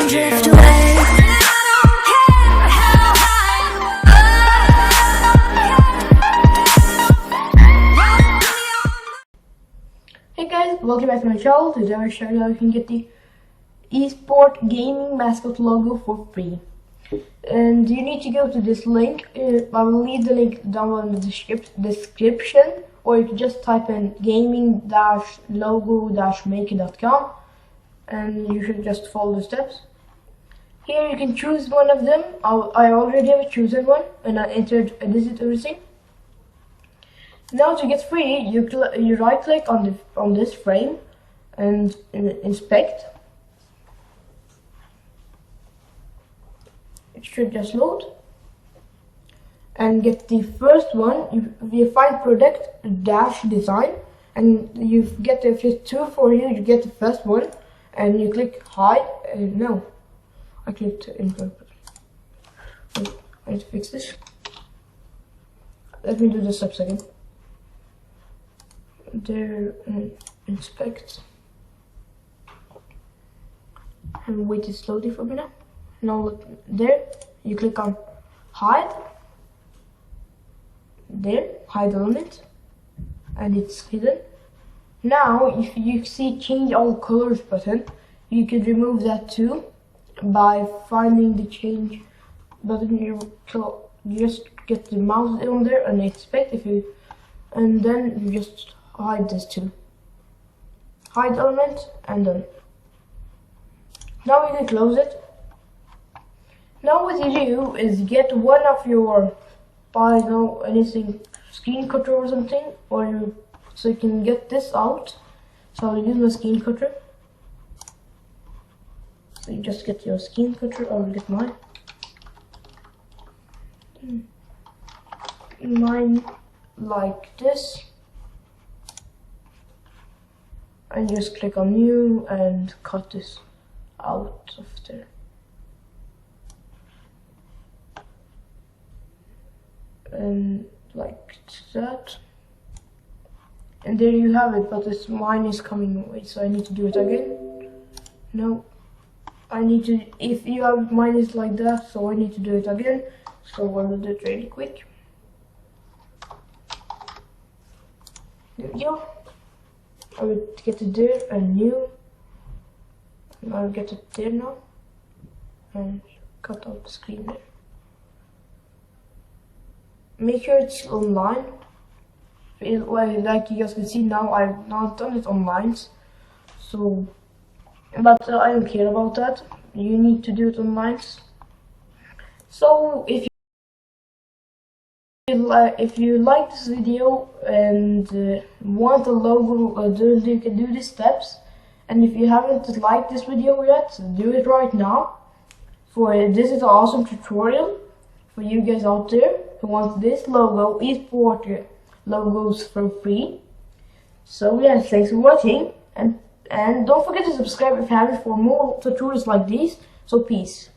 drift away. Hey guys, welcome back to my channel. Today I'll show you how you can get the eSport Gaming Mascot logo for free. And you need to go to this link. I will leave the link down below in the description, or you can just type in gaming-logo-maker.com and you should just follow the steps. Here you can choose one of them. I already have chosen one and I entered and edited everything. Now to get free, you right click on this frame and inspect. It should just load and get the first one. You find product dash design and you get, if it's two for you, you get the first one and you click hide. No, I clicked in purpose. I need to fix this. Let me do the steps again. There, inspect and wait it slowly for me now. Now there you click on hide, there hide element and it's hidden. Now if you see change all colors button, you can remove that too by finding the change button. You just get the mouse on there and inspect, and then you just hide this too. Hide element and done. Now you can close it. Now what you do is get one of your, I don't know, anything, screen cutter or something, so you can get this out. So I'll use my screen cutter. So you just get your screen cutter, I will get mine. Mine like this. And just click on new and cut this out of there. And like that. And there you have it, but mine is coming away, so I need to do it again. No, I need to, if you have, mine is like that, so I need to do it again. So I will do it really quick. There we go. I will get it there and new, and I'll get it there now and cut out the screen there. Make sure it's online. Like you guys can see now, I've not done it online, so but I don't care about that. You need to do it online. So if you like this video and want a logo, you can do these steps. And if you haven't liked this video yet, do it right now. This is an awesome tutorial for you guys out there who want this logo, eSport logos for free. So yeah, thanks for watching, and don't forget to subscribe if you haven't for more tutorials like these. So peace.